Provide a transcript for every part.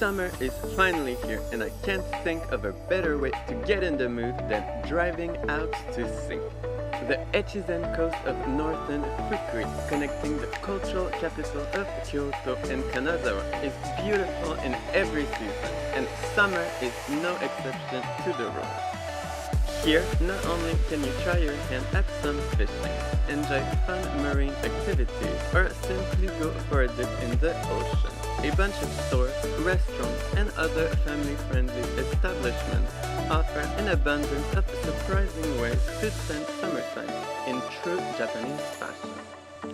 Summer is finally here and I can't think of a better way to get in the mood than driving out to sea. The Echizen coast of northern Fukui, connecting the cultural capital of Kyoto and Kanazawa, is beautiful in every season, and summer is no exception to the rule. Here, not only can you try your hand at some fishing, enjoy fun marine activities, or simply go for a dip in the ocean, a bunch of stores, restaurants, and other family-friendly establishments offer an abundance of surprising ways to spend summertime in true Japanese fashion.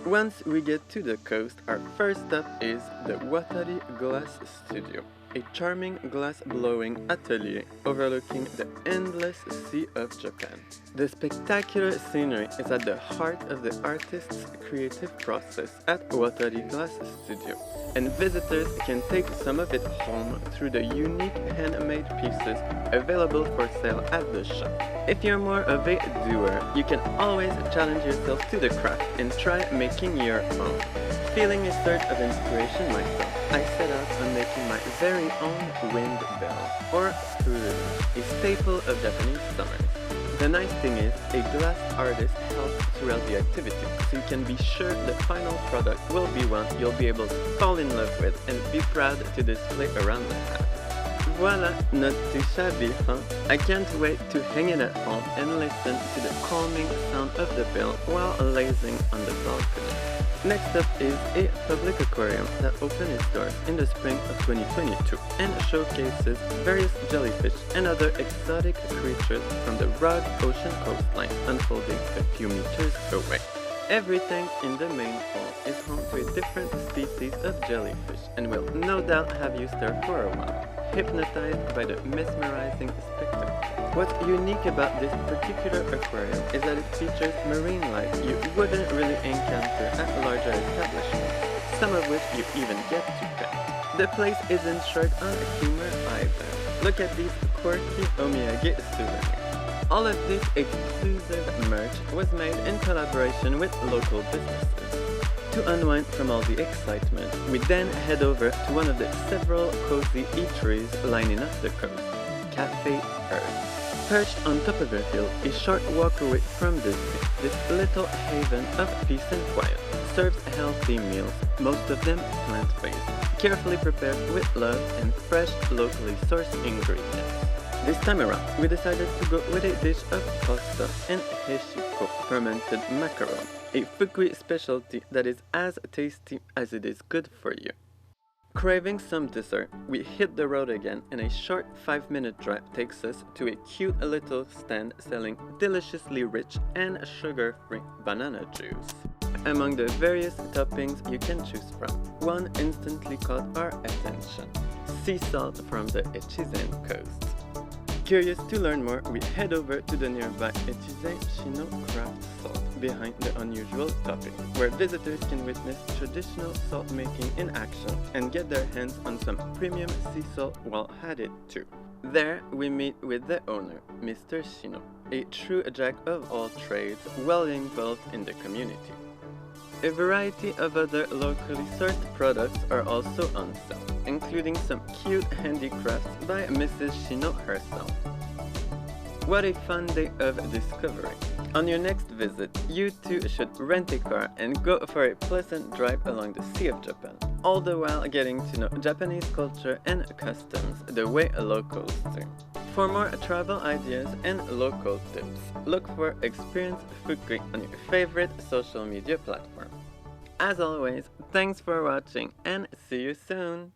Once we get to the coast, our first stop is the WATARIGLASS Studio, a charming glass-blowing atelier overlooking the endless sea of Japan. The spectacular scenery is at the heart of the artist's creative process at WATARIGLASS Studio, and visitors can take some of it home through the unique handmade pieces available for sale at the shop. If you're more of a doer, you can always challenge yourself to the craft and try making your own. Feeling a surge of inspiration myself, I set out on making my very own wind bell, or Kurage, a staple of Japanese summers. The nice thing is, a glass artist helps throughout the activity, so you can be sure the final product will be one you'll be able to fall in love with and be proud to display around the house. Voila, not too shabby, huh? I can't wait to hang it at home and listen to the calming sound of the bell while lazing on the balcony. Next up is a public aquarium that opened its doors in the spring of 2022 and showcases various jellyfish and other exotic creatures from the rugged ocean coastline unfolding a few meters away. Everything in the main hall is home to a different species of jellyfish and will no doubt have you stir for a while, hypnotized by the mesmerizing spectacle. What's unique about this particular aquarium is that it features marine life you wouldn't really encounter at larger establishments, some of which you even get to pet. The place isn't short on humor either. Look at these quirky omiyage souvenirs. All of this exclusive merch was made in collaboration with local businesses. To unwind from all the excitement, we then head over to one of the several cozy eateries lining up the coast, Café Earth. Perched on top of a hill, a short walk away from the sea, this little haven of peace and quiet serves healthy meals, most of them plant-based, carefully prepared with love and fresh, locally sourced ingredients. This time around, we decided to go with a dish of pasta and heshiko, fermented macaron, a Fukui specialty that is as tasty as it is good for you. Craving some dessert, we hit the road again and a short 5-minute drive takes us to a cute little stand selling deliciously rich and sugar-free banana juice. Among the various toppings you can choose from, one instantly caught our attention: sea salt from the Echizen coast. Curious to learn more, we head over to the nearby Echizen Shino craft salt behind the unusual topping, where visitors can witness traditional salt making in action and get their hands on some premium sea salt while at it too. There we meet with the owner, Mr. Shino, a true jack of all trades, well involved in the community. A variety of other locally sourced products are also on sale, including some cute handicrafts by Mrs. Shino herself. What a fun day of discovery! On your next visit, you too should rent a car and go for a pleasant drive along the Sea of Japan, all the while getting to know Japanese culture and customs the way locals do. For more travel ideas and local tips, look for Experience Fukui on your favorite social media platform. As always, thanks for watching and see you soon!